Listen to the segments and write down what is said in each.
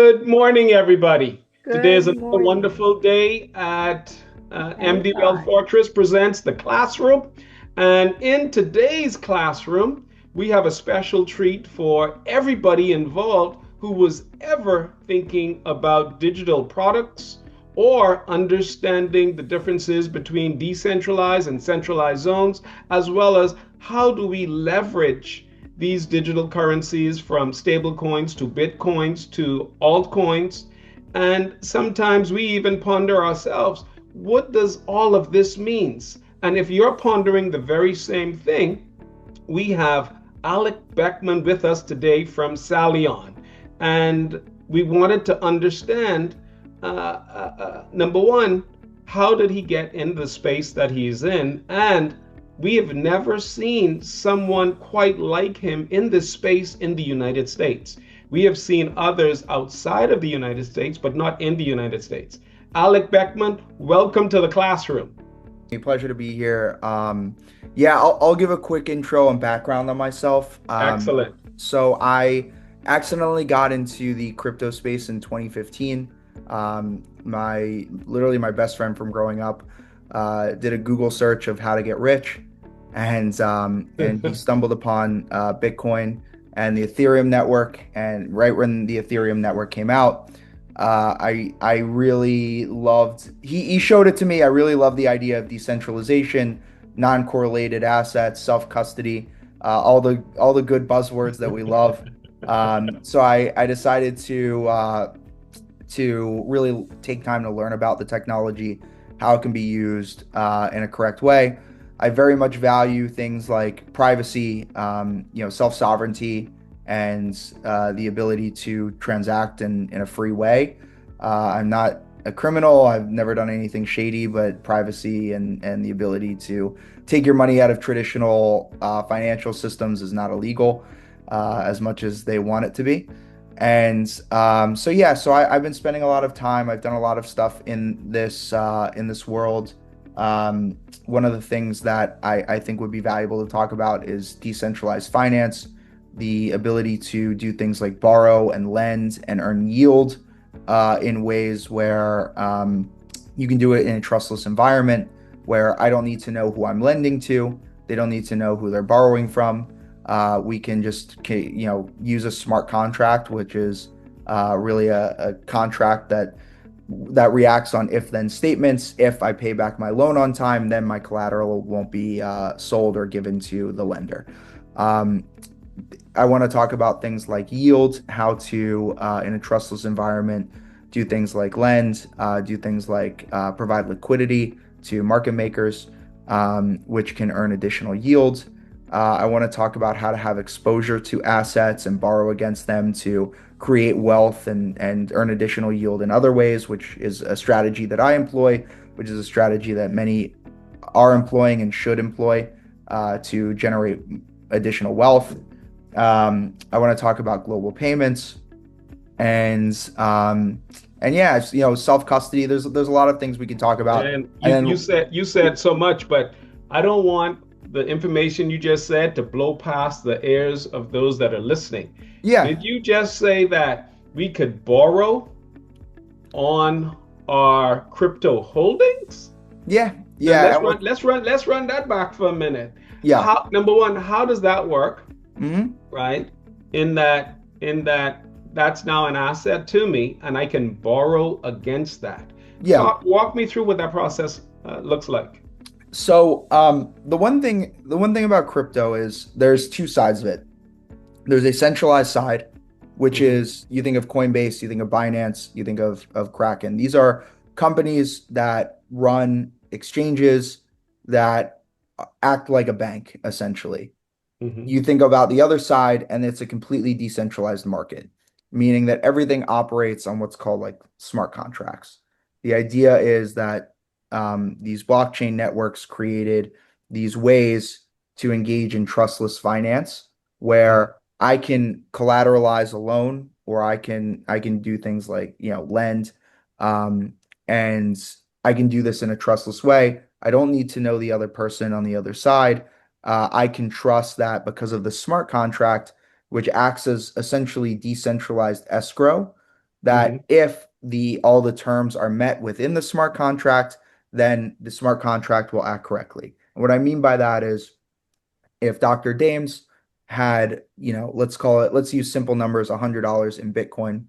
Good morning, everybody. Today is Good another morning. wonderful day at MD Wealth Anytime. Fortress presents the classroom. And in today's classroom, we have a special treat for everybody involved who was ever thinking about digital products or understanding the differences between decentralized and centralized zones, as well as how do we leverage these digital currencies from stable coins to bitcoins to altcoins. And sometimes we even ponder ourselves, what does all of this means? And if you're pondering the very same thing, we have Alec Beckman with us today from Psalion. And we wanted to understand number one, how did he get in the space that he's in? And we have never seen someone quite like him in this space in the United States. We have seen others outside of the United States, but not in the United States. Alec Beckman, welcome to the classroom. A pleasure to be here. Yeah, I'll give a quick intro and background on myself. Excellent. So I accidentally got into the crypto space in 2015. My best friend from growing up did a Google search of how to get rich, and he stumbled upon Bitcoin and the Ethereum network. And right when the Ethereum network came out, I really loved he showed it to me. I really love the idea of decentralization, non-correlated assets, self-custody, all the good buzzwords that we love. So I decided to really take time to learn about the technology, how it can be used in a correct way. I very much value things like privacy, self-sovereignty, and the ability to transact in a free way. I'm not a criminal. I've never done anything shady, but privacy and the ability to take your money out of traditional financial systems is not illegal as much as they want it to be. And so I've been spending a lot of time. I've done a lot of stuff in this world. One of the things that I think would be valuable to talk about is decentralized finance, the ability to do things like borrow and lend and earn yield in ways where you can do it in a trustless environment where I don't need to know who I'm lending to. They don't need to know who they're borrowing from. We can just use a smart contract, which is really a contract that reacts on if-then statements. If I pay back my loan on time, then my collateral won't be sold or given to the lender. Um, I want to talk about things like yield, how to, in a trustless environment, do things like lend, do things like provide liquidity to market makers, which can earn additional yield. I want to talk about how to have exposure to assets and borrow against them to create wealth and earn additional yield in other ways, which is a strategy that I employ, which is a strategy that many are employing and should employ to generate additional wealth. I want to talk about global payments and yeah, self custody. There's a lot of things we can talk about, And and you then said so much, but I don't want the information you just said to blow past the ears of those that are listening. yeah, Did you just say that we could borrow on our crypto holdings? yeah, Then yeah, and we're let's run that back for a minute. yeah, How number one, how does that work? hmm Right? In that that's now an asset to me and I can borrow against that. yeah. Walk me through what that process looks like. So the one thing about crypto is there's two sides of it. There's a centralized side, which Hmm. is you think of Coinbase, you think of Binance, you think of Kraken. These are companies that run exchanges that act like a bank, essentially. Hmm. You think about the other side, and it's a completely decentralized market, meaning that everything operates on what's called like smart contracts. The idea is that these blockchain networks created these ways to engage in trustless finance, where I can collateralize a loan, or I can do things like lend, um, and I can do this in a trustless way. I don't need to know the other person on the other side. I can trust that because of the smart contract, which acts as essentially decentralized escrow. that Hmm. if the all the terms are met within the smart contract, then the smart contract will act correctly. And what I mean by that is if Dr. Dames had, let's use simple numbers, $100 in Bitcoin,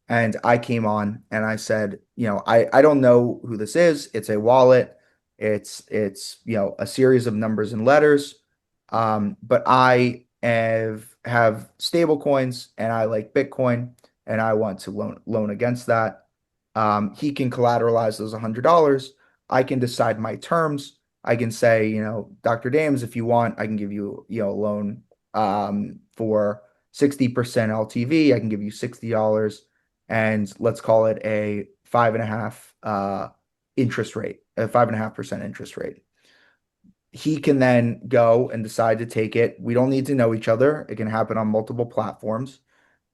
and I came on and I said, I don't know who this is. It's a wallet. It's a series of numbers and letters. But I have stable coins and I like Bitcoin and I want to loan against that. He can collateralize those $100. I can decide my terms. I can say, Dr. Dames, if you want, I can give you, a loan for 60% LTV. I can give you $60 and let's call it a 5.5 interest rate, a 5.5% interest rate. He can then go and decide to take it. We don't need to know each other. It can happen on multiple platforms.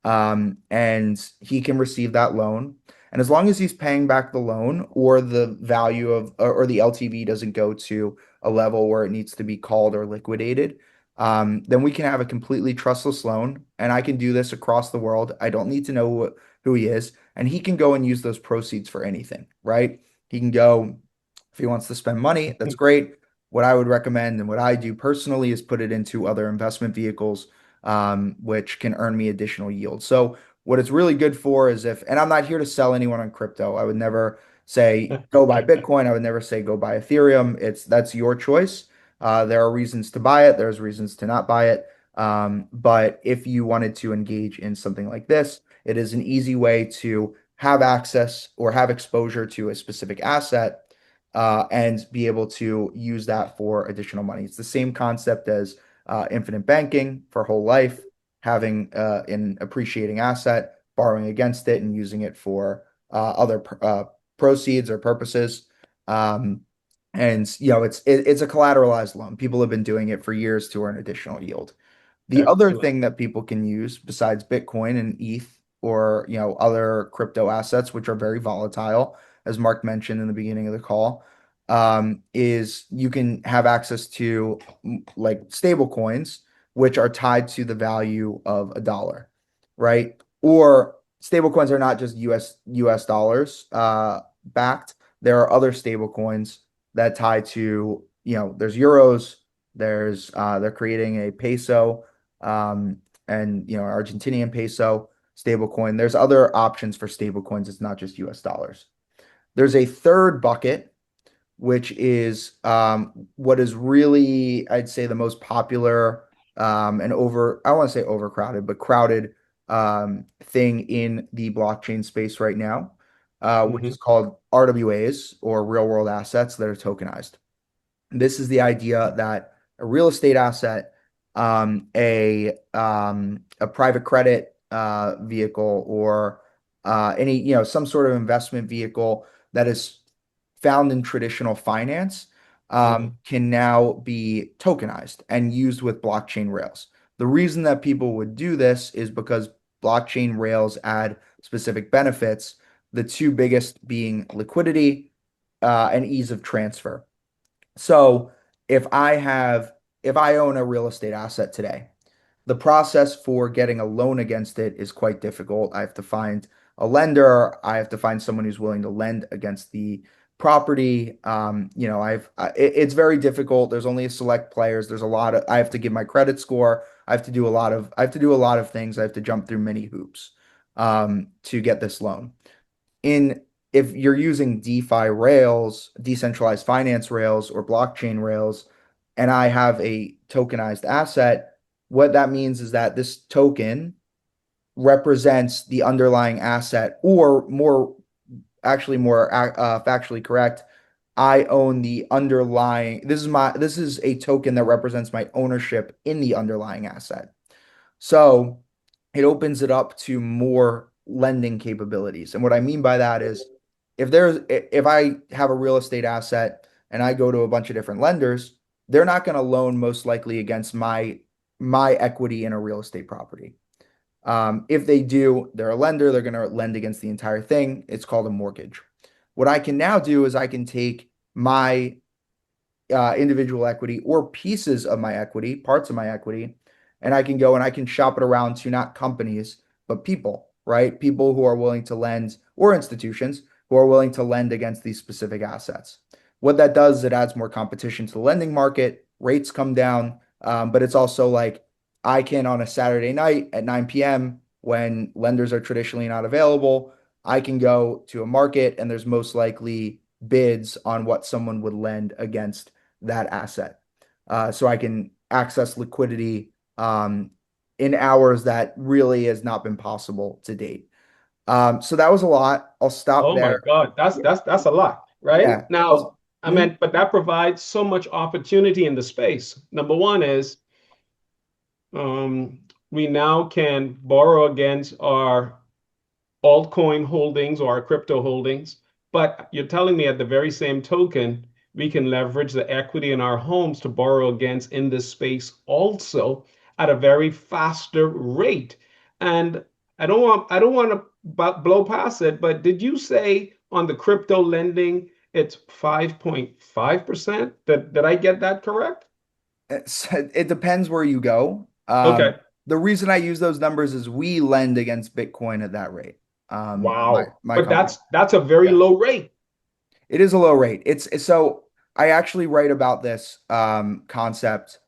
And he can receive that loan. And as long as he's paying back the loan or the value of or the LTV doesn't go to a level where it needs to be called or liquidated, then we can have a completely trustless loan. And I can do this across the world. I don't need to know who he is, and he can go and use those proceeds for anything, right? He can go if he wants to spend money, that's great. What I would recommend and what I do personally is put it into other investment vehicles which can earn me additional yield. So what it's really good for is and I'm not here to sell anyone on crypto. I would never say go buy Bitcoin. I would never say go buy Ethereum. That's your choice. There are reasons to buy it. There's reasons to not buy it. But if you wanted to engage in something like this, it is an easy way to have access or have exposure to a specific asset and be able to use that for additional money. It's the same concept as infinite banking for whole life, having an appreciating asset, borrowing against it, and using it for other proceeds or purposes. Um, and it's a collateralized loan. People have been doing it for years to earn additional yield. The other Excellent. thing that people can use besides Bitcoin and ETH or other crypto assets, which are very volatile, as Mark mentioned in the beginning of the call, is you can have access to like stable coins, which are tied to the value of a dollar, right? Or stable coins are not just US dollars backed. There are other stable coins that tie to, there's euros, they're creating a peso, and Argentinian peso stable coin. There's other options for stable coins. It's not just US dollars. There's a third bucket which is what is really, I'd say, the most popular and I want to say overcrowded, but crowded thing in the blockchain space right now, which is Hmm. called RWAs or real world assets that are tokenized. This is the idea that a real estate asset, a private credit vehicle, or any some sort of investment vehicle that is found in traditional finance Hmm. can now be tokenized and used with blockchain rails. The reason that people would do this is because blockchain rails add specific benefits, the two biggest being liquidity and ease of transfer. So if I have, if I own a real estate asset today, the process for getting a loan against it is quite difficult. I have to find a lender. I have to find someone who's willing to lend against the property. It's very difficult. There's only a select players. There's a lot of, I have to give my credit score. I have to do a lot of things. I have to jump through many hoops to get this loan in if you're using DeFi rails, decentralized finance rails, or blockchain rails, and I have a tokenized asset, what that means is that this token represents the underlying asset, or more factually correct, I own the underlying. This is a token that represents my ownership in the underlying asset. So it opens it up to more lending capabilities. And what I mean by that is if I have a real estate asset and I go to a bunch of different lenders, they're not going to loan most likely against my equity in a real estate property. If they do, they're a lender, they're going to lend against the entire thing. It's called a mortgage. What I can now do is I can take my individual equity or pieces of my equity, parts of my equity, and I can go and I can shop it around to not companies, but people. right? People who are willing to lend, or institutions who are willing to lend against these specific assets. What that does is it adds more competition to the lending market, rates come down, but it's also like I can on a Saturday night at 9 p.m. when lenders are traditionally not available, I can go to a market and there's most likely bids on what someone would lend against that asset. So I can access liquidity in hours that really has not been possible to date. So that was a lot. I'll stop Oh my there. God, that's a lot, right? Yeah. Now, I Mhm. meant, but that provides so much opportunity in the space. Number one is we now can borrow against our altcoin holdings or our crypto holdings. But you're telling me at the very same token, we can leverage the equity in our homes to borrow against in this space also at a very faster rate. And I don't want to blow past it, but did you say on the crypto lending it's 5.5%? Did I get that correct? It depends where you go. Okay. The reason I use those numbers is we lend against Bitcoin at that rate. My Wow. my But company. that's a very Yeah. low rate. It is a low rate. So I actually write about this concept,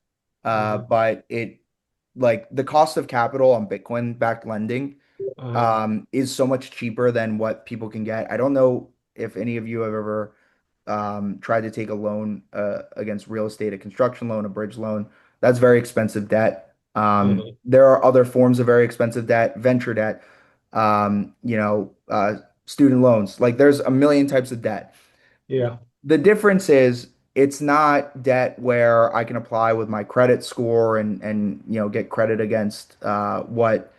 Uh-huh. but it like the cost of capital on Bitcoin backed lending Uh-huh. is so much cheaper than what people can get. I don't know if any of you have ever tried to take a loan against real estate, a construction loan, a bridge loan. That's very expensive debt. Uh-huh. There are other forms of very expensive debt, venture debt, student loans. Like there's a million types of debt. Yeah. The difference is it's not debt where I can apply with my credit score and get credit against what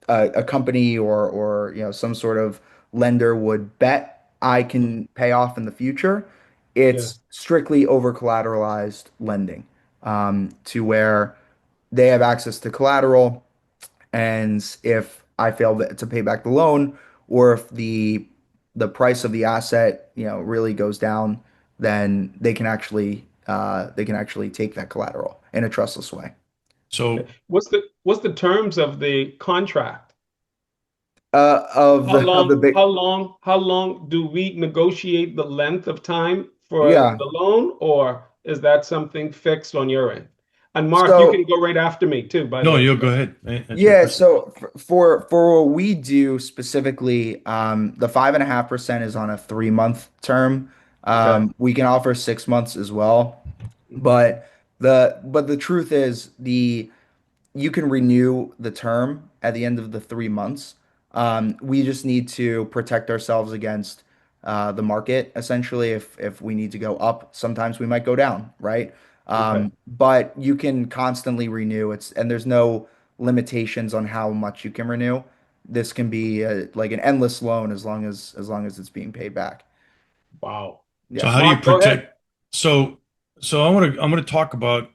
a company or some sort of lender would bet I can pay off in the future. Yeah. It's strictly over collateralized lending, to where they have access to collateral, and if I fail to pay back the loan, or if the price of the asset really goes down, then they can actually take that collateral in a trustless way. Okay. So What's the terms of the contract? Of How the long, big, how long do we negotiate the length of time for yeah. the loan, or is that something fixed on your end? And Mark, you can So go right after me too, by the no, way. you'll go ahead. Answer your yeah, question. so for what we do specifically, the 5.5% is on a 3 month term. Okay. We can offer 6 months as well, Mhm. but the truth is you can renew the term at the end of the 3 months. We just need to protect ourselves against the market. Essentially, if we need to go up, sometimes we might go down, right? Okay. But you can constantly renew. And there's no limitations on how much you can renew. This can be like an endless loan as long as it's being paid back. Wow. So Yeah, how do you Mark, go ahead. protect? So I'm gonna talk about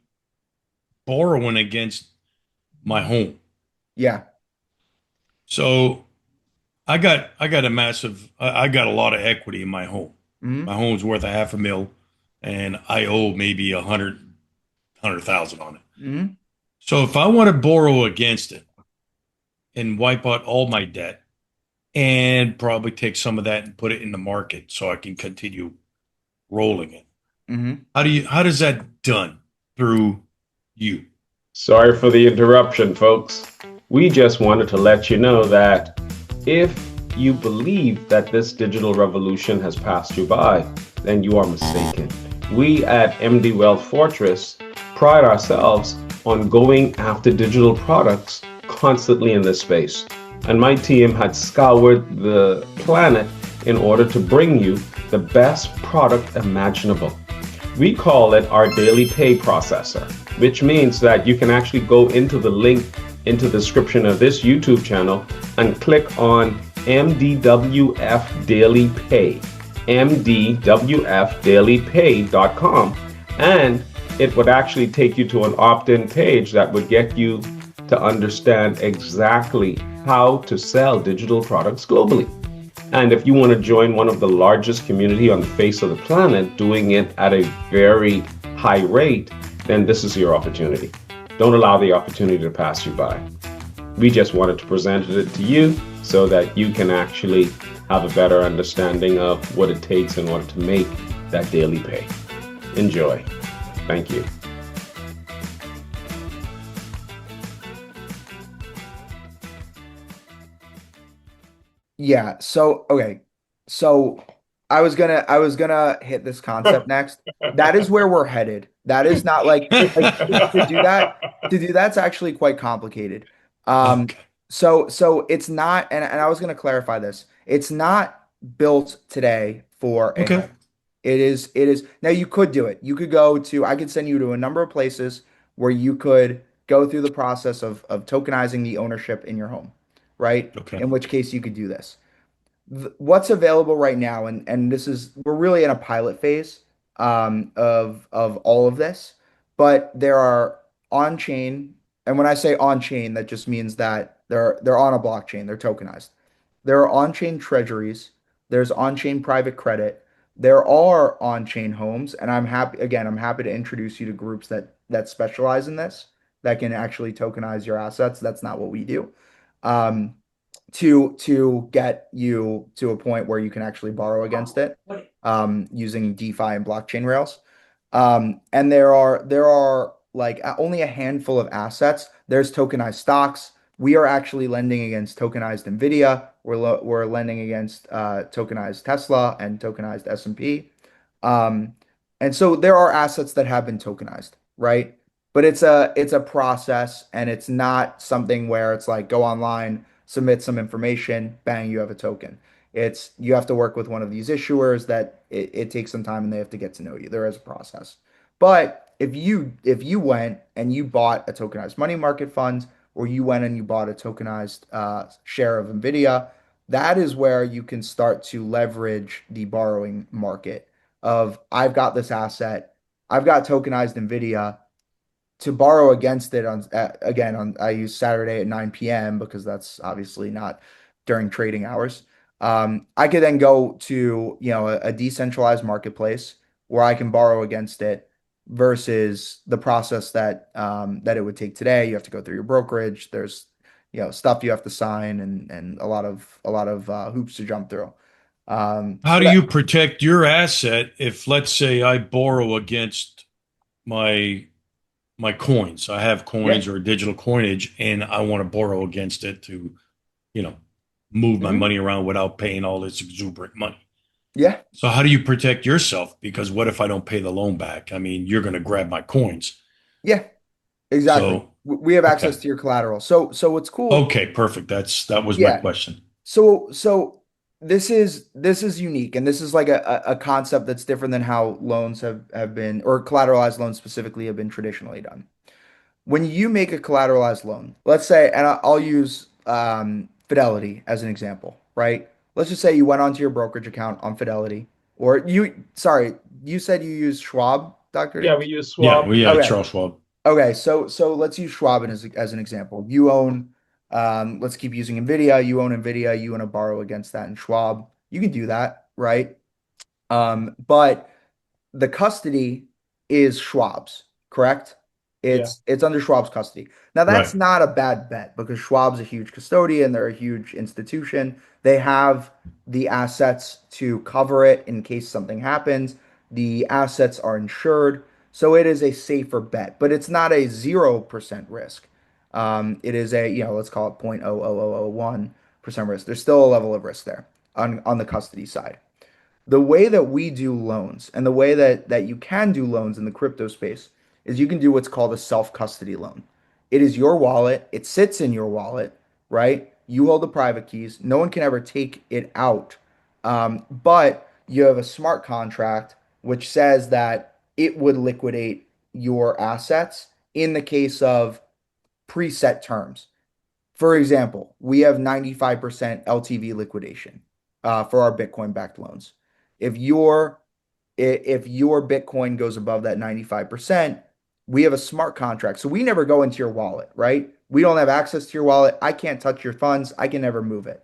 borrowing against my home. yeah. So I got a massive I got a lot of equity in my home. Hmm. My home's worth a half a mil, and I owe maybe 100,000 on it. Hmm. So if I want to borrow against it and wipe out all my debt and probably take some of that and put it in the market so I can continue rolling it. Hmm. How does that done through you? Sorry for the interruption, folks. We just wanted to let you know that if you believe that this digital revolution has passed you by, then you are mistaken. We at MD Wealth Fortress pride ourselves on going after digital products constantly in this space. And my team had scoured the planet in order to bring you the best product imaginable. We call it our daily pay processor, which means that you can actually go into the link into the description of this YouTube channel and click on MDWF Daily Pay, mdwfdailypay.com, and it would actually take you to an opt-in page that would get you to understand exactly how to sell digital products globally. And if you want to join one of the largest community on the face of the planet doing it at a very high rate, then this is your opportunity. Don't allow the opportunity to pass you by. We just wanted to present it to you so that you can actually have a better understanding of what it takes in order to make that daily pay. Enjoy. Thank you. Yeah. So, okay. So I was gonna hit this concept next. That is where we're headed. That is not like to do that. To do that's actually quite complicated. Um, Okay. so it's not, and I was gonna clarify this. It's not built today for a Okay. home. It is now you could do it. You could go to, I could send you to a number of places where you could go through the process of tokenizing the ownership in your home, right? Okay. In which case you could do this. What's available right now, and this is, we're really in a pilot phase of all of this, but there are on chain, and when I say on chain, that just means that they're on a blockchain, they're tokenized. There are on chain treasuries, there's on chain private credit, there are on chain homes, and I'm happy to introduce you to groups that specialize in this, that can actually tokenize your assets. That's not what we do. Um, to get you to a point where you can actually borrow against it using DeFi and blockchain rails. And there are like only a handful of assets. There's tokenized stocks. We are actually lending against tokenized Nvidia. We're lending against tokenized Tesla and tokenized S&P. Um, and so there are assets that have been tokenized, right? But it's a process, and it's not something where it's like go online, submit some information, bang, you have a token. It's you have to work with one of these issuers that it takes some time and they have to get to know you. There is a process. But if you went and you bought a tokenized money market fund, or you went and you bought a tokenized share of Nvidia, that is where you can start to leverage the borrowing market of I've got this asset, I've got tokenized Nvidia to borrow against it on again on I use Saturday at 9 p.m. because that's obviously not during trading hours. I could then go to, a decentralized marketplace where I can borrow against it versus the process that it would take today. You have to go through your brokerage. There's stuff you have to sign, and a lot of hoops to jump through. How So do that you protect your asset if, let's say, I borrow against my my coins? I have yeah. coins or digital coinage, and I want to borrow against it to, you know, move my Mhm. money around without paying all this exuberant money. Yeah. So how do you protect yourself? Because what if I don't pay the loan back? I mean, you're going to grab my coins. Yeah. Exactly. So, We have access okay. to your collateral. So what's cool? Okay, perfect. That was my Yeah. question. So this is unique, and this is like a concept that's different than how loans have been, or collateralized loans specifically have been traditionally done. When you make a collateralized loan, let's say, and I'll use Fidelity as an example, right? Let's just say you went onto your brokerage account on Fidelity, or sorry, you said you use Schwab, Dr. Yeah, D? we use Yeah, swap. we had Okay. Charles Schwab. Okay, so let's use Schwab as an example. You own, let's keep using Nvidia. You own Nvidia. You want to borrow against that in Schwab. You can do that, right? But the custody is Schwab's, correct? Yeah. It's under Schwab's custody. Now that's Right. not a bad bet because Schwab's a huge custodian, they're a huge institution. They have the assets to cover it in case something happens. The assets are insured, so it is a safer bet, but it's not a 0% risk. It is a, let's call it 0.00001% risk. There's still a level of risk there on the custody side. The way that we do loans, and the way that you can do loans in the crypto space, is you can do what's called a self-custody loan. It is your wallet, it sits in your wallet, right? You hold the private keys. No one can ever take it out. But you have a smart contract which says that it would liquidate your assets in the case of preset terms. For example, we have 95% LTV liquidation for our Bitcoin backed loans. If your if your Bitcoin goes above that 95%, we have a smart contract. So we never go into your wallet, right? We don't have access to your wallet. I can't touch your funds. I can never move it.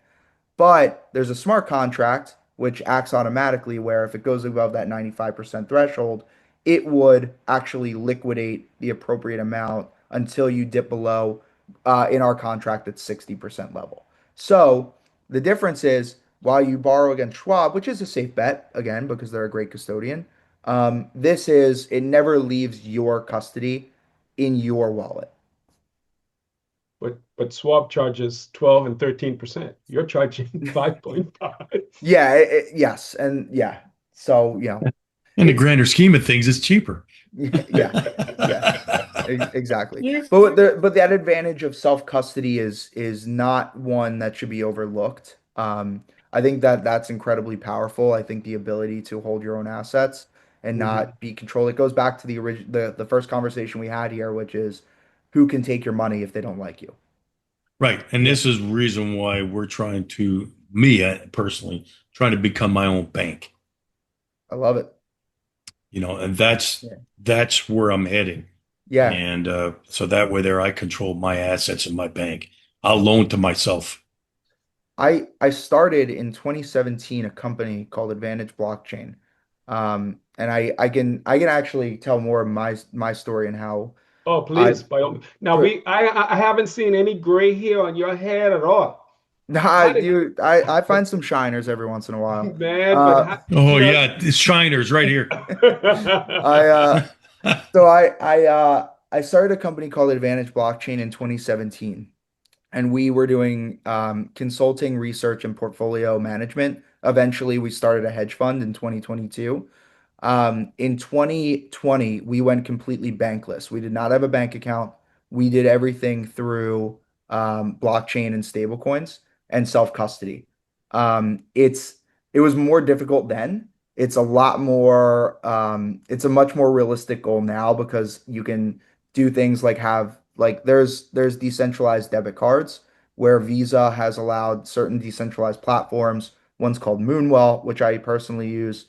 But there's a smart contract which acts automatically where if it goes above that 95% threshold, it would actually liquidate the appropriate amount until you dip below, in our contract, at 60% level. So The difference is while you borrow against Schwab, which is a safe bet, again, because they're a great custodian, this is, it never leaves your custody in your wallet. But swap charges 12 and 13%. You're charging 5.5. Yeah, yes. And yeah. So, In the it's, grander scheme of things, it's cheaper. yeah, yeah. Exactly. Yeah. But that advantage of self-custody is not one that should be overlooked. I think that that's incredibly powerful. I think the ability to hold your own assets and Mhm. not be controlled. It goes back to the first conversation we had here, which is who can take your money if they don't like you. Right. And Yeah. this is the reason why we're trying to, me personally, trying to become my own bank, I love it. and Yeah. that's where I'm heading. Yeah. And so that way there I control my assets in my bank. I'll loan to myself. I started in 2017 a company called Advantage Blockchain. And I can actually tell more of my story and how Oh, I please, by all means. Now put I haven't seen any gray hair on your head at all. nah, How did dude, I find some shiners every once in a while. man, but Uh how, Oh yeah, it's shiners right here. I so I started a company called Advantage Blockchain in 2017, and we were doing consulting, research, and portfolio management. Eventually, we started a hedge fund in 2022. In 2020, we went completely bankless. We did not have a bank account. We did everything through blockchain and stablecoins and self-custody. It was more difficult then. It's a lot more, it's a much more realistic goal now because you can do things like there's decentralized debit cards where Visa has allowed certain decentralized platforms. One's called Moonwell, which I personally use,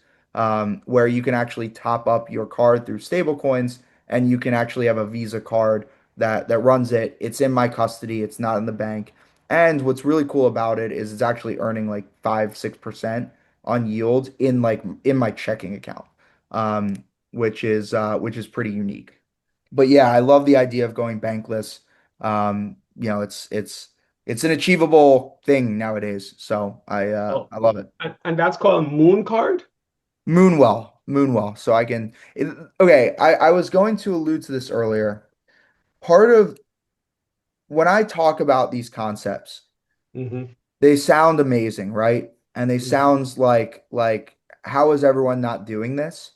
where you can actually top up your card through stablecoins, and you can actually have a Visa card that runs it. It's in my custody. It's not in the bank. And what's really cool about it is it's actually earning like 5-6% on yield in my checking account, which is pretty unique. But yeah, I love the idea of going bankless. It's an achievable thing nowadays. So oh, I love it. and that's called Moon Card? Moonwell. So okay, I was going to allude to this earlier. Part of when I talk about these concepts, Hmm. they sound amazing, right? And they sounds like how is everyone not doing this?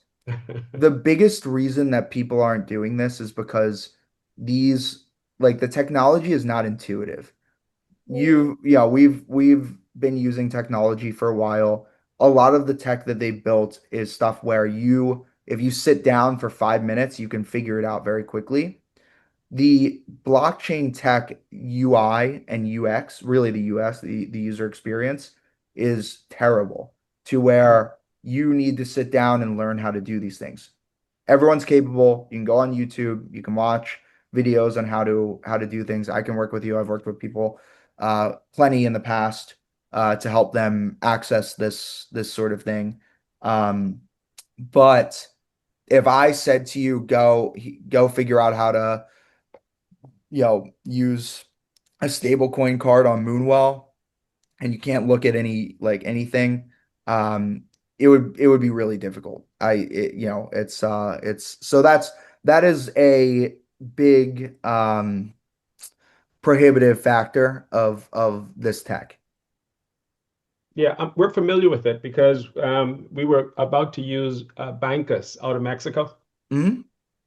The biggest reason that people aren't doing this is because these the technology is not intuitive. We've been using technology for a while. A lot of the tech that they built is stuff where if you sit down for 5 minutes, you can figure it out very quickly. The blockchain tech UI and UX, really the US, the user experience, is terrible to where you need to sit down and learn how to do these things. Everyone's capable. You can go on YouTube, you can watch videos on how to do things. I can work with you. I've worked with people plenty in the past to help them access this sort of thing. Um, but if I said to you, go figure out how to use a stable coin card on Moonwell, and you can't look at anything, um, it would be really difficult. It's so that is a big prohibitive factor of this tech. Yeah, we're familiar with it because we were about to use Bancas out of Mexico, Hmm.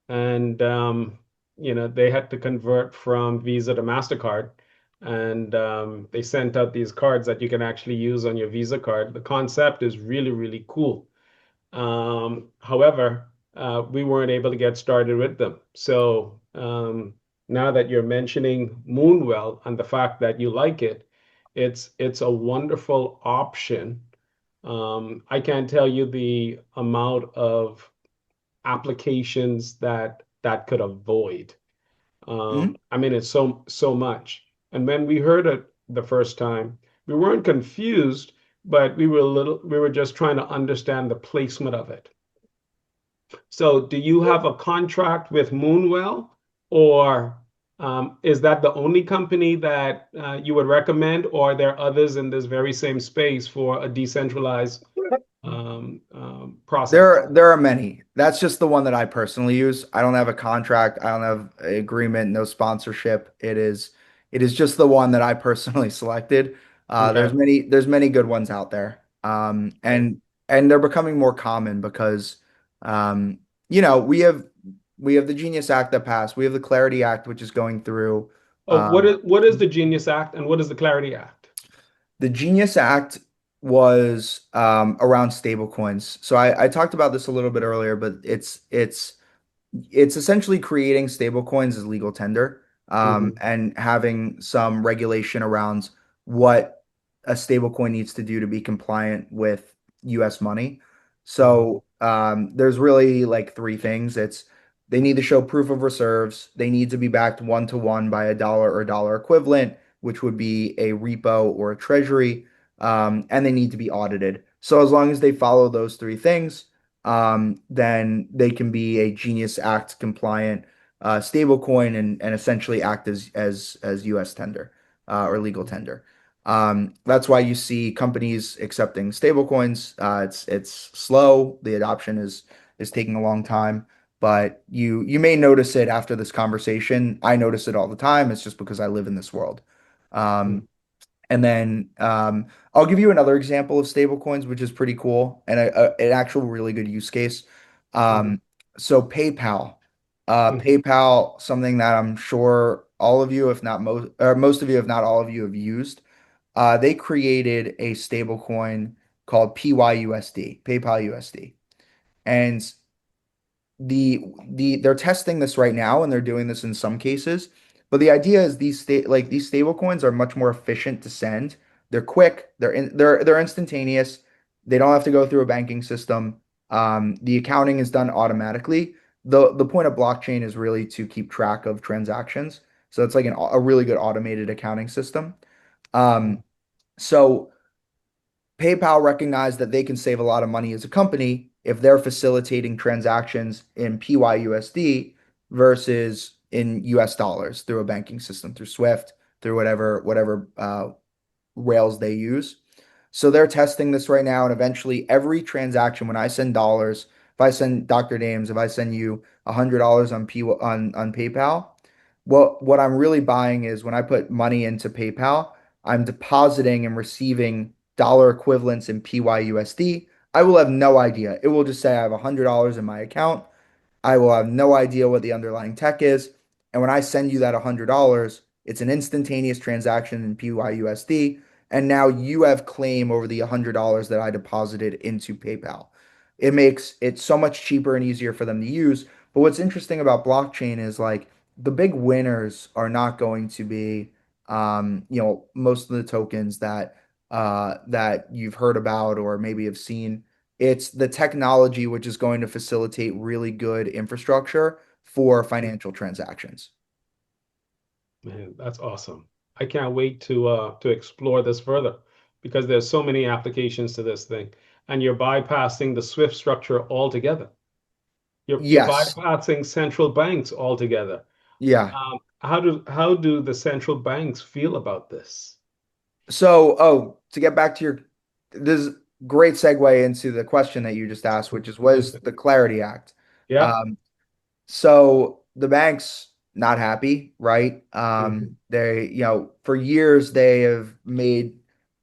and they had to convert from Visa to MasterCard, and they sent out these cards that you can actually use on your Visa card. The concept is really, really cool. However, we weren't able to get started with them. So now that you're mentioning Moonwell and the fact that you like it, it's a wonderful option. I can't tell you the amount of applications that could avoid. Hmm. I mean, it's so much. And when we heard it the first time, we weren't confused, but we were just trying to understand the placement of it. So, do you have a contract with Moonwell, or Is that the only company that you would recommend, or are there others in this very same space for a decentralized process? There are many. That's just the one that I personally use. I don't have a contract. I don't have an agreement, no sponsorship. It is just the one that I personally selected. Okay. There's many good ones out there. Okay. And they're becoming more common because um, we have the Genius Act that passed. We have the Clarity Act, which is going through. Oh, Um, what is the Genius Act and what is the Clarity Act? the Genius Act was around stablecoins. So I talked about this a little bit earlier, but it's essentially creating stablecoins as legal tender, Hmm. and having some regulation around what a stablecoin needs to do to be compliant with US money. Hmm. So there's really like three things. It's they need to show proof of reserves. They need to be backed one to one by a dollar or dollar equivalent, which would be a repo or a treasury, and they need to be audited. So as long as they follow those three things, then they can be a Genius Act compliant stablecoin and essentially act as U.S. tender or legal tender. That's why you see companies accepting stablecoins. It's slow. The adoption is taking a long time, but you may notice it after this conversation. I notice it all the time. It's just because I live in this world. Um, and then I'll give you another example of stablecoins, which is pretty cool and an actual really good use case. Hmm. Um, so PayPal, Hmm. PayPal, something that I'm sure all of you, if not most, or most of you, if not all of you, have used. They created a stablecoin called PYUSD, PayPal USD, and they're testing this right now and they're doing this in some cases. But the idea is these stable coins are much more efficient to send. They're quick, they're instantaneous. They don't have to go through a banking system. The accounting is done automatically. The point of blockchain is really to keep track of transactions. So it's like a really good automated accounting system. Um, so PayPal recognized that they can save a lot of money as a company if they're facilitating transactions in PYUSD versus in US dollars through a banking system, through Swift, through whatever rails they use. So they're testing this right now, and eventually every transaction, when I send dollars, if I send Dr. Dames, if I send you $100 on PayPal, what I'm really buying is when I put money into PayPal, I'm depositing and receiving dollar equivalents in PYUSD. I will have no idea. It will just say I have $100 in my account. I will have no idea what the underlying tech is. And when I send you that $100, it's an instantaneous transaction in PYUSD. And now you have claim over the $100 that I deposited into PayPal. It makes it so much cheaper and easier for them to use. But what's interesting about blockchain is like the big winners are not going to be, most of the tokens that you've heard about or maybe have seen. It's the technology which is going to facilitate really good infrastructure for financial transactions. Man, that's awesome. I can't wait to explore this further because there's so many applications to this thing, and you're bypassing the SWIFT structure altogether. You're Yes. bypassing central banks altogether. Yeah. How do the central banks feel about this? So, to get back to this great segue into the question that you just asked, which is what is the Clarity Act? Yeah. Um, So the bank's not happy, right? Hmm. For years they have made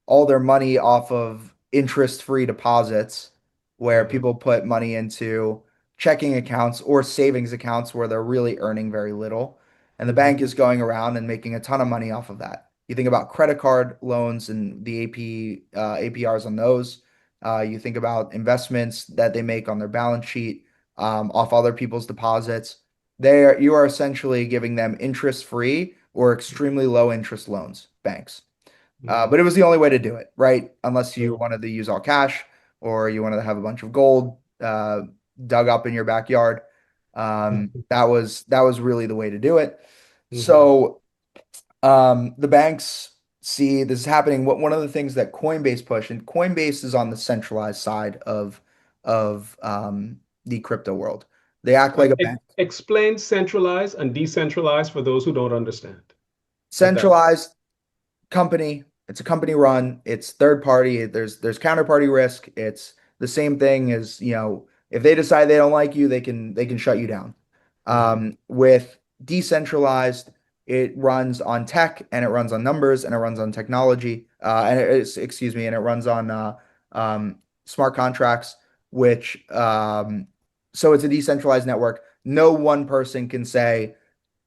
all their money off of interest-free deposits where Hmm. people put money into checking accounts or savings accounts where they're really earning very little. And the bank Hmm. is going around and making a ton of money off of that. You think about credit card loans and the APRs on those. You think about investments that they make on their balance sheet off other people's deposits. You are essentially giving them interest free or extremely low interest loans, banks. Hmm. But it was the only way to do it, right? Unless you True. wanted to use all cash or you wanted to have a bunch of gold dug up in your backyard. That was really the way to do it. Hmm. So the banks see this is happening. One of the things that Coinbase push, and Coinbase is on the centralized side of the crypto world. They act like a bank. Explain centralized and decentralized for those who don't understand what that means. Centralized company. It's a company run. It's third party. There's counterparty risk. It's the same thing as, if they decide they don't like you, they can shut you down. Mhm. With decentralized, it runs on tech and it runs on numbers and it runs on technology. And it is, excuse me, and it runs on smart contracts, which so it's a decentralized network. No one person can say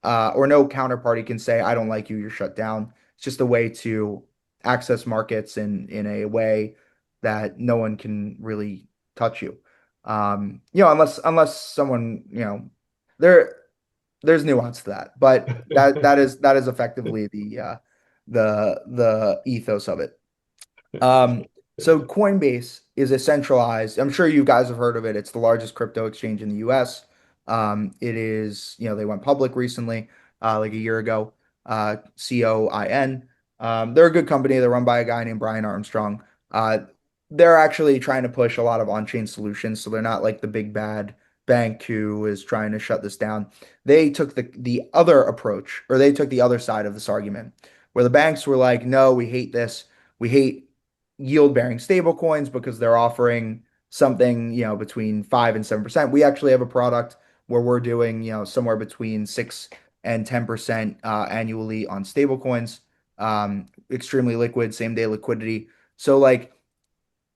or no counterparty can say, I don't like you, you're shut down. It's just a way to access markets in a way that no one can really touch you. Unless someone, there there's nuance to that, but that is effectively the ethos of it. So Coinbase is a centralized, I'm sure you guys have heard of it. It's the largest crypto exchange in the US. It is, they went public recently, like a year ago, COIN. They're a good company. They're run by a guy named Brian Armstrong. They're actually trying to push a lot of on-chain solutions, so they're not like the big bad bank who is trying to shut this down. They took the other approach, or they took the other side of this argument, where the banks were like, no, we hate this. We hate yield bearing stable coins because they're offering something, between 5 and 7%. We actually have a product where we're doing, somewhere between 6 and 10% annually on stable coins. Extremely liquid, same day liquidity. So like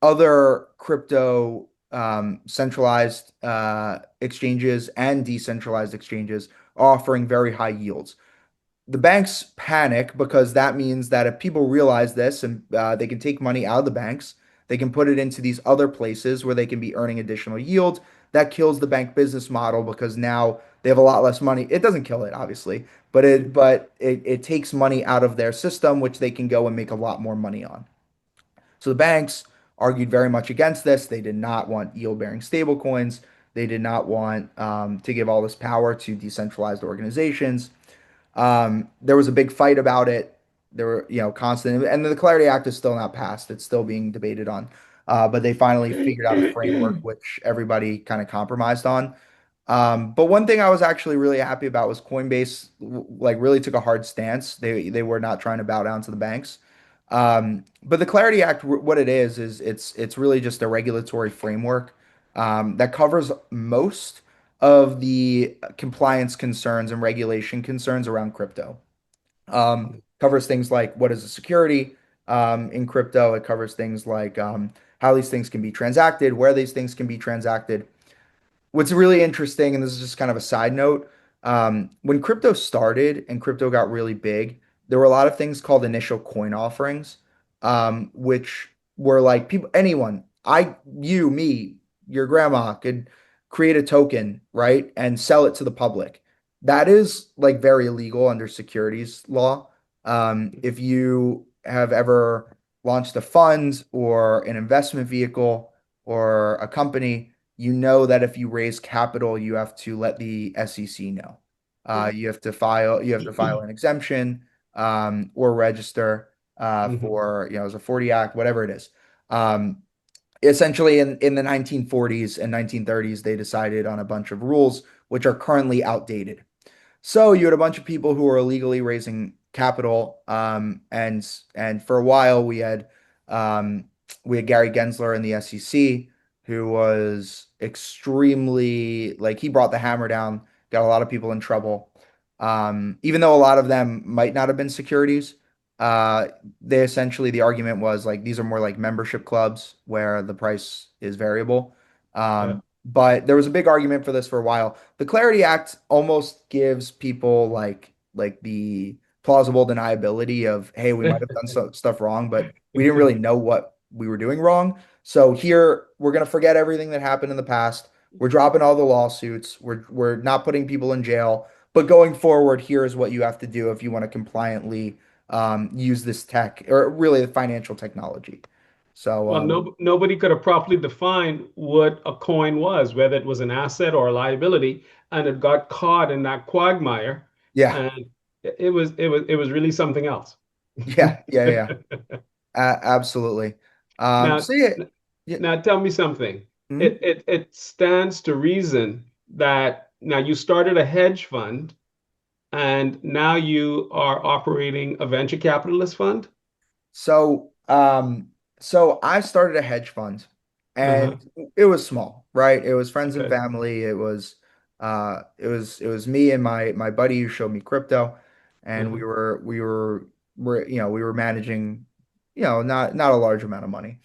other crypto centralized exchanges and decentralized exchanges are offering very high yields. The banks panic because that means that if people realize this and they can take money out of the banks, they can put it into these other places where they can be earning additional yield. That kills the bank business model because now they have a lot less money. It doesn't kill it, obviously, but it takes money out of their system, which they can go and make a lot more money on. So the banks argued very much against this. They did not want yield-bearing stablecoins. They did not want to give all this power to decentralized organizations. There was a big fight about it. There were, constant, and the Clarity Act is still not passed. It's still being debated on. But they finally figured out a framework which everybody kind of compromised on. But one thing I was actually really happy about was Coinbase like really took a hard stance. They were not trying to bow down to the banks. But the Clarity Act, what it is it's really just a regulatory framework that covers most of the compliance concerns and regulation concerns around crypto. Covers things like what is a security in crypto. It covers things like how these things can be transacted, where these things can be transacted. What's really interesting, and this is just kind of a side note, when crypto started and crypto got really big, there were a lot of things called initial coin offerings, which were like people, anyone, you, me, your grandma could create a token, right, and sell it to the public. That is like very illegal under securities law. If you have ever launched a fund or an investment vehicle or a company, you know that if you raise capital, you have to let the SEC know. You have to file an exemption or register Mhm. for, as a 40 Act, whatever it is. Um, Essentially, in the 1940s and 1930s, they decided on a bunch of rules which are currently outdated. So you had a bunch of people who were illegally raising capital, and for a while we had Gary Gensler in the SEC, who was extremely like he brought the hammer down, got a lot of people in trouble. Even though a lot of them might not have been securities, uh, the argument was like these are more like membership clubs where the price is variable. Yeah. But there was a big argument for this for a while. The Clarity Act almost gives people like the plausible deniability of, hey, we might have done stuff wrong, but we didn't really know what we were doing wrong. So here we're gonna forget everything that happened in the past. We're dropping all the lawsuits. We're not putting people in jail. But going forward, here is what you have to do if you want to compliantly use this tech or really the financial technology. So Well, nobody could have properly defined what a coin was, whether it was an asset or a liability, and it got caught in that quagmire, yeah, and it was really something else. yeah, yeah, yeah, absolutely. Now, So yeah, yeah. now tell me something. Mhm. It stands to reason. that now you started a hedge fund and now you are operating a venture capitalist fund? So, so I started a hedge fund and Uh-huh. it was small, right? It was friends and Okay. family. It was me and my buddy who showed me crypto, and we Uh-huh. were we were we're we were managing, not a large amount of money.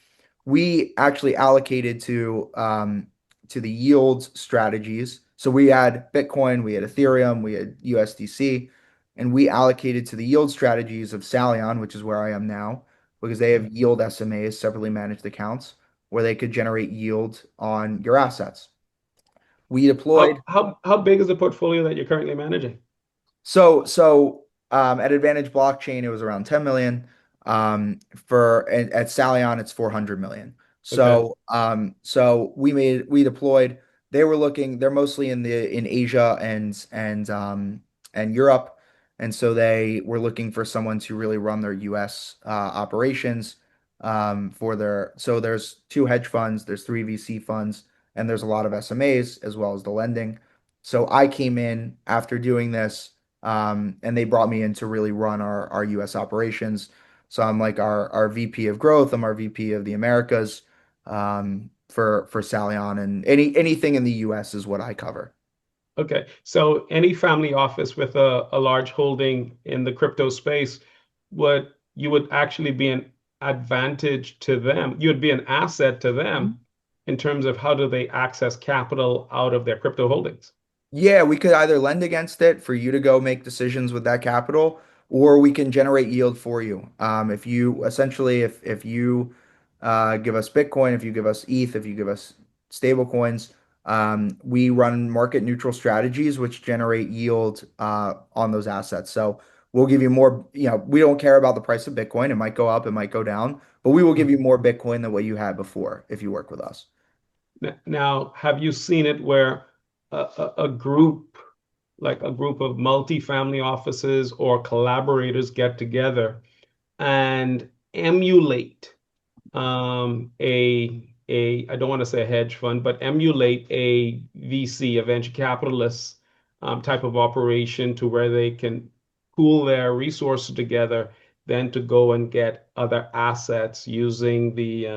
We actually allocated to the yield strategies. So we had Bitcoin, we had Ethereum, we had USDC, and we allocated to the yield strategies of Salion, which is where I am now, because they have yield SMAs, separately managed accounts, where they could generate yield on your assets. We deployed How big is the portfolio that you're currently managing? at Advantage Blockchain, it was around 10 million. At Salion, it's 400 million. Okay. So we deployed. They're mostly in Asia and Europe. And so they were looking for someone to really run their US operations so there's two hedge funds, there's three VC funds, and there's a lot of SMAs as well as the lending. So I came in after doing this, and they brought me in to really run our US operations. So I'm like our VP of growth, I'm our VP of the Americas, for Salion, and anything in the US is what I cover. Okay. So any family office with a large holding in the crypto space, you would actually be an advantage to them. You would be an asset to them in terms of how do they access capital out of their crypto holdings. Yeah, we could either lend against it for you to go make decisions with that capital, or we can generate yield for you. If you essentially, if you give us Bitcoin, if you give us ETH, if you give us stable coins, we run market neutral strategies which generate yield on those assets. So we'll give you more, we don't care about the price of Bitcoin. It might go up, it might go down, but we will give you Mhm. more Bitcoin than what you had before if you work with us. Now, have you seen it where a group, like a group of multifamily offices or collaborators get together and emulate I don't want to say a hedge fund, but emulate a VC, a venture capitalist type of operation to where they can pool their resources together, then to go and get other assets using the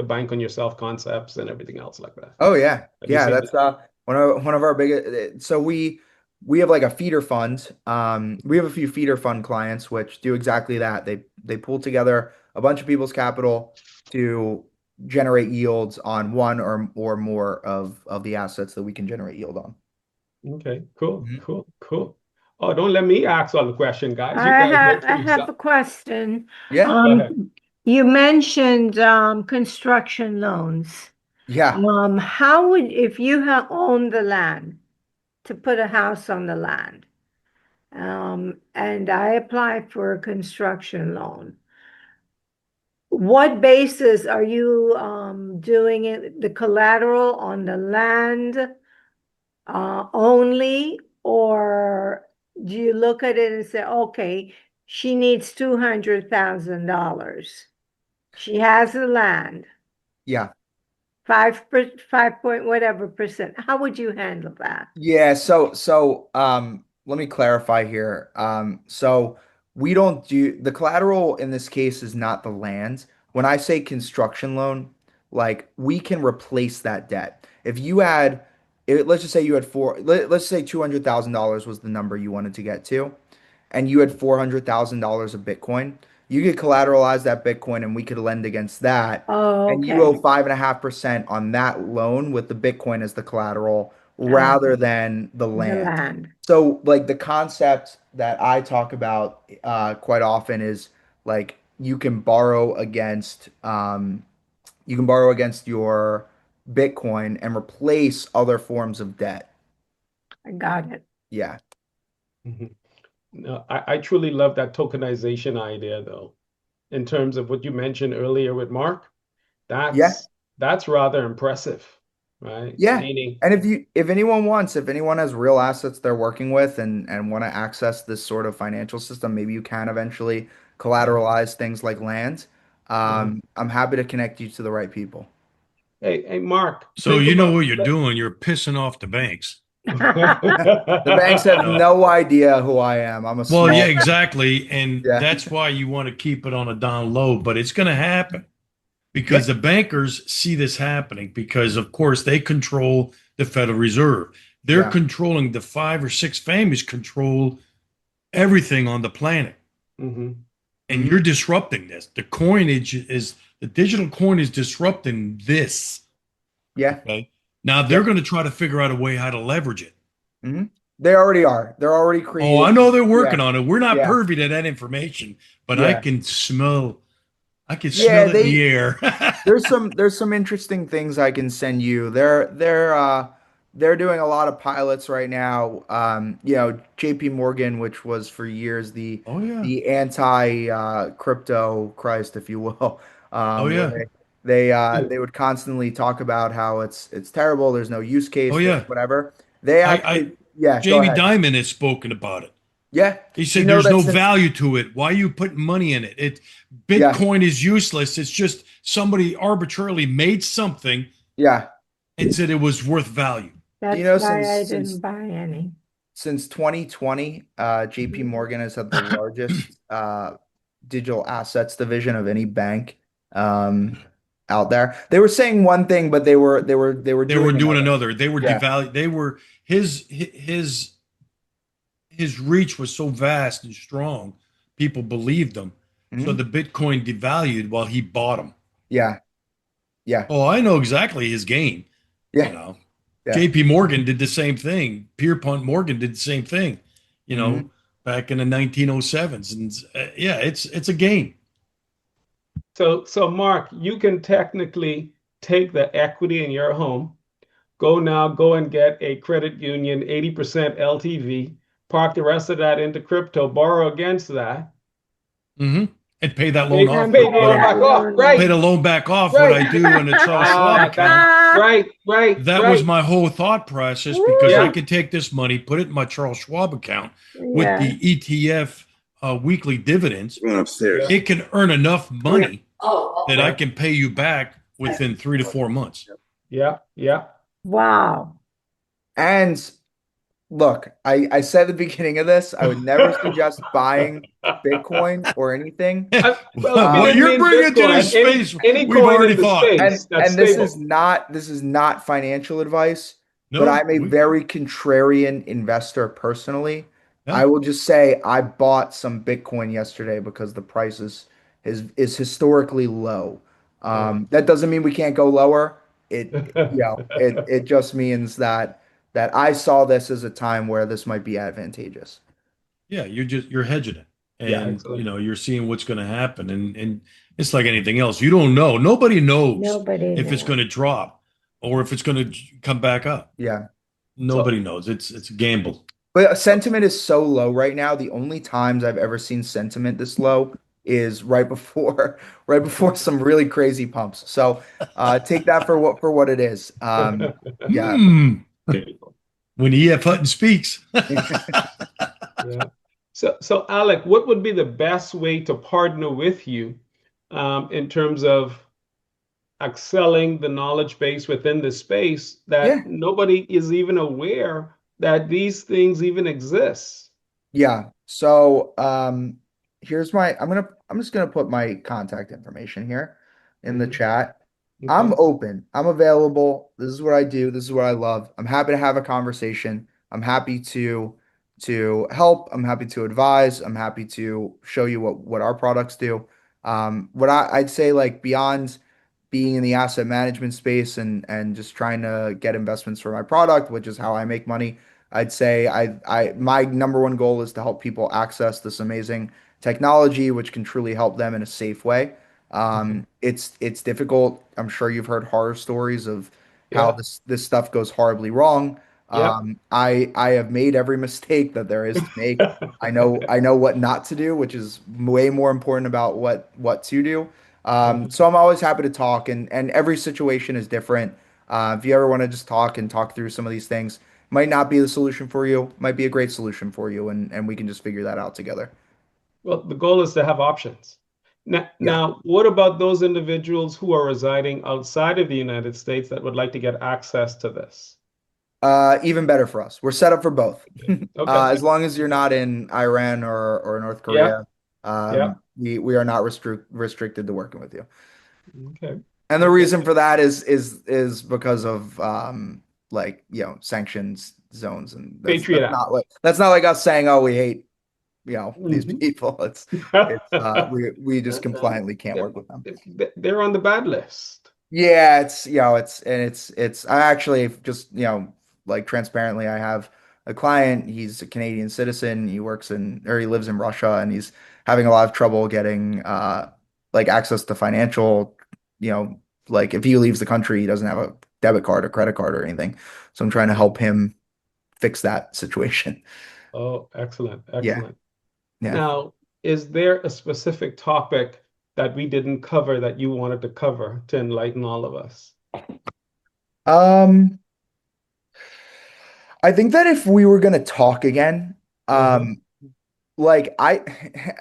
bank on yourself concepts and everything else like that. Oh yeah. Have you Yeah, seen that's that? one of our biggest, so we have like a feeder fund. We have a few feeder fund clients which do exactly that. They pull together a bunch of people's capital to generate yields on one or more of the assets that we can generate yield on. Okay, cool, Mhm. cool, cool. Oh, don't let me ask all the question, guys. You I guys have work for I have yourself. a question. Yeah. Go ahead. You mentioned construction loans. Yeah. How would if you have owned the land to put a house on the land, and I apply for a construction loan, what basis are you doing it, the collateral on the land only, or do you look at it and say, okay, she needs $200,000. She has the land, Yeah. 5 point whatever percent. How would you handle that? Yeah, let me clarify here. So we don't do the collateral in this case is not the land. When I say construction loan, like we can replace that debt. If you had let's just say you had let's say $200,000 was the number you wanted to get to, and you had $400,000 of Bitcoin, you could collateralize that Bitcoin and we could lend against that. Oh, And you owe okay. 5.5% on that loan with the Bitcoin as the collateral rather Okay. than the The land. land. So, like the concept that I talk about quite often is like you can borrow against your Bitcoin and replace other forms of debt. I got it. Yeah. Mhm. No, I truly love that tokenization idea, though, in terms of what you mentioned earlier with Mark. Yeah. That's rather impressive, right? Yeah. Meaning, And if anyone has real assets they're working with and want to access this sort of financial system, maybe you can eventually Mhm. collateralize things like land. Mhm. I'm happy to connect you to the right people. Hey, Mark, So think you know about. what you're doing? You're pissing off the banks. The banks You have know. no idea who I am. I'm a Well, yeah, small bank. exactly. And Yeah. that's why you want to keep it on a down low, but it's going to happen Yeah. because the bankers see this happening because, of course, they control the Federal Reserve. They're Yeah. controlling the five or six families control everything on the planet. Mhm. And Mhm. you're disrupting this. The digital coin is disrupting this. Yeah. Okay. Now they're Yep. going to try to figure out a way how to leverage it. Hmm. They already are. They're already Oh, I creating. know they're Yeah. working on it. We're not Yeah. privy to that information, but Yeah. I can Yeah. smell it in the air. There's some interesting things I can send you. They're doing a lot of pilots right now. JP Morgan, which was for years Oh yeah. the anti crypto Christ, if you will, Oh where yeah. they would constantly talk about how it's terrible. There's no use Oh case, this, yeah. whatever. They I actually, yeah, go Jamie ahead. Dimon has spoken about it. Yeah. He Do you said know there's that no since, value to it. Why are you putting money in it? yeah, Bitcoin is useless. It's just somebody arbitrarily made something yeah. and said it was worth value. Do you That's know why since I since didn't buy any. Since 2020, JP Morgan has had the largest digital assets division of any bank um, out there. They were saying one thing, but they were They were doing doing another. another. They were Yeah. devalued. They were his reach was so vast and strong, people believed him. So Mhm. the Bitcoin devalued while he bought them. Yeah. Yeah. Oh, I know exactly his game. You Yeah. know, Yeah. J.P. Morgan did the same thing. Pierpont Morgan did the same thing. You know, Hmm. back in the 1907s, and yeah, it's a game. So Mark, you can technically take the equity in your home, go and get a credit union 80% LTV, park the rest of that into crypto, borrow against that, Hmm. And pay that loan pay, off. pay the What loan I back off. pay Right, the loan back off. What right. I do in a Charles Schwab That account. right, right, That was right. my whole thought process because I Yeah. Woo! could take this money, put it in my Charles Schwab account with Yes. the ETF weekly dividends. Going upstairs. Yeah. It can earn enough money Oh, that I okay. can pay you back within 3 to 4 months. Yeah. Yeah. Wow. And look, I said at the beginning of this, I would never suggest buying Bitcoin or anything. Well, we What didn't Um, you're mean bringing to Bitcoin. this Any space, any we've coin in already the thought. space and that's and stable. this is not financial advice, but No, I'm a we, very contrarian investor personally. yeah, I will just say I bought some Bitcoin yesterday because the price is historically low. Yeah. That doesn't mean we can't go lower. It just means that I saw this as a time where this might be advantageous. yeah, you're hedging it, Yeah, and Excellent. you're seeing what's going to happen, and it's like anything else. You don't know. Nobody knows Nobody if it's going knows. to drop or if it's going to come back up. yeah. So Nobody knows. It's a gamble. But sentiment is so low right now. The only times I've ever seen sentiment this low is right before right before some really crazy pumps. So take that for what it is. Yeah. Hmm. When E.F. Hutton speaks. yeah. So Alec, what would be the best way to partner with you in terms of excelling the knowledge base within the space Yeah. that nobody is even aware that these things even exist? Yeah. So here's my I'm just gonna put my contact information here in the Mhm. chat. I'm Okay. open. I'm available. This is what I do. This is what I love. I'm happy to have a conversation. I'm happy to help. I'm happy to advise. I'm happy to show you what our products do. What I'd say like beyond being in the asset management space and just trying to get investments for my product, which is how I make money. I'd say I my number one goal is to help people access this amazing technology, which can truly help them in a safe way. Mhm. It's difficult. I'm sure you've heard horror stories of how Yeah. this stuff goes horribly wrong. Yep. I have made every mistake that there is to make. I know what not to do, which is way more important about what to do. So I'm always happy to talk, and every situation is different. If you ever want to just talk and talk through some of these things, might not be the solution for you, might be a great solution for you, and we can just figure that out together. Well, the goal is to have options. Now, what about those individuals who are residing outside of the United States that would like to get access to this? Even better for us. We're set up for both. Okay. As long as you're not in Iran or North Yeah. Korea, Yeah. we are not restricted to working with you. Okay. And the Okay. reason for that is because of like, sanctions zones, and Patriot Act. That's not like us saying, oh, we hate, these Mhm. people. It's we just compliantly can't work with them. They're on the bad list. Yeah, it's I actually just, like, transparently, I have a client, he's a Canadian citizen, he lives in Russia, and he's having a lot of trouble getting like access to financial, like, if he leaves the country, he doesn't have a debit card or credit card or anything. So I'm trying to help him fix that situation. Oh, excellent. Yeah. Excellent. Yeah. Now, is there a specific topic that we didn't cover that you wanted to cover to enlighten all of us? Um, I think that if we were gonna talk again, Uh-huh. like, I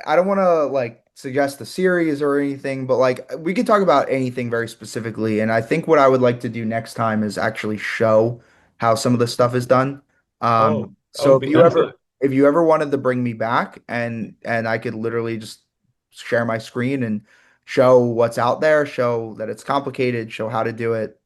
don't want to, like, suggest a series or anything, but, like, we could talk about anything very specifically. And I think what I would like to do next time is actually show how some of the stuff is done. Oh, that So would be excellent. if you ever wanted to bring me back, and I could literally just share my screen and show what's out there, show that it's complicated, show how to do it,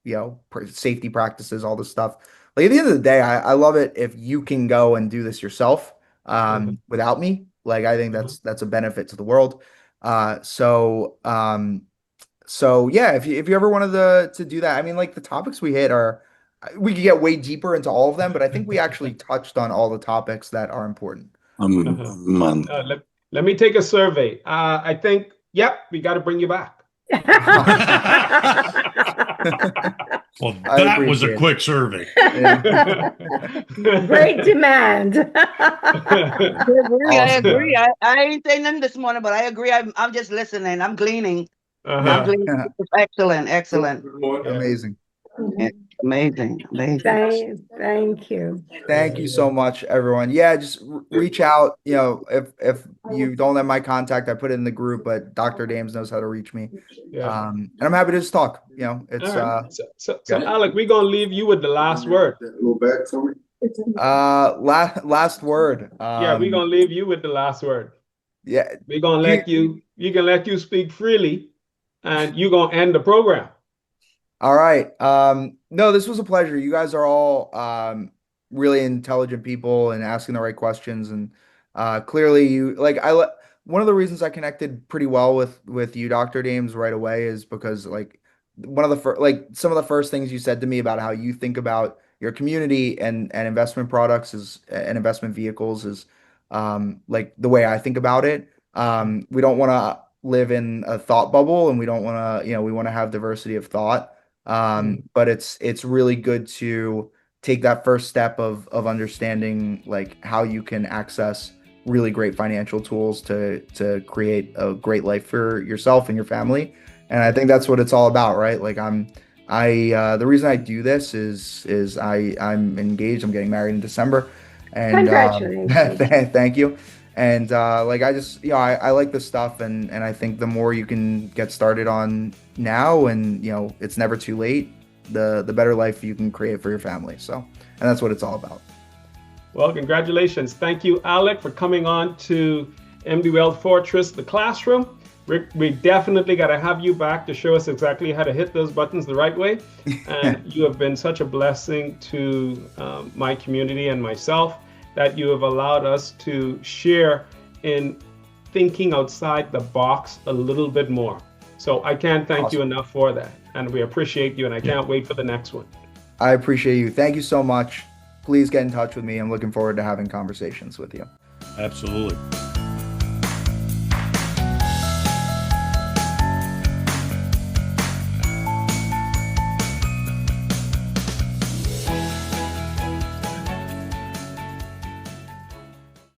safety practices, all this stuff. Like, at the end of the day, I love it if you can go and do this yourself, Uh-huh. without me. Like, I think Uh-huh. that's a benefit to the world. So yeah, if you ever wanted to do that, I mean, like, the topics we hit are, we could get way deeper into all of them, but I think we actually touched on all the topics that are important. Uh-huh. Man. Let me take a survey. I think, yep, we got to bring you back. Well, I that was a appreciate it. quick survey. Yeah. Great demand. I Awesome. agree. I ain't saying nothing this morning, but I agree. I'm just listening. I'm gleaning. I'm Uh-huh. gleaning. Yeah. Excellent. Excellent. Amazing. Amazing. Amazing. Thank you. Thank you so much, everyone. Yeah, just reach out. If you don't have my contact, I put it in the group, but Dr. Dames knows how to reach me. Yeah. And I'm happy to just talk. It's All right. So Alec, we're gonna leave you with the last word. last word. Yeah, we're gonna leave you with the last word. Yeah. We're gonna let you can let you speak freely, and you're gonna end the program. All right. No, this was a pleasure. You guys are all really intelligent people and asking the right questions. And clearly, one of the reasons I connected pretty well with you, Dr. Dames, right away is because, like, some of the first things you said to me about how you think about your community and investment products and investment vehicles is like the way I think about it. We don't want to live in a thought bubble, and we don't want to, we want to have diversity of thought. But it's really good to take that first step of understanding, like, how you can access really great financial tools to create a great life for yourself and your family. And I think that's what it's all about, right? Like, the reason I do this is I'm engaged. I'm getting married in December, and Congratulations. thank you. And like, I just, I like this stuff, and I think the more you can get started on now, and it's never too late, the better life you can create for your family. So, and that's what it's all about. Well, congratulations. Thank you, Alec, for coming on to MD Wealth Fortress, the classroom. We definitely got to have you back to show us exactly how to hit those buttons the right way. And you have been such a blessing to my community and myself, that you have allowed us to share in thinking outside the box a little bit more. So I can't thank you enough for that. And we appreciate you, and I can't wait for the next one. I appreciate you. Thank you so much. Please get in touch with me. I'm looking forward to having conversations with you. Absolutely.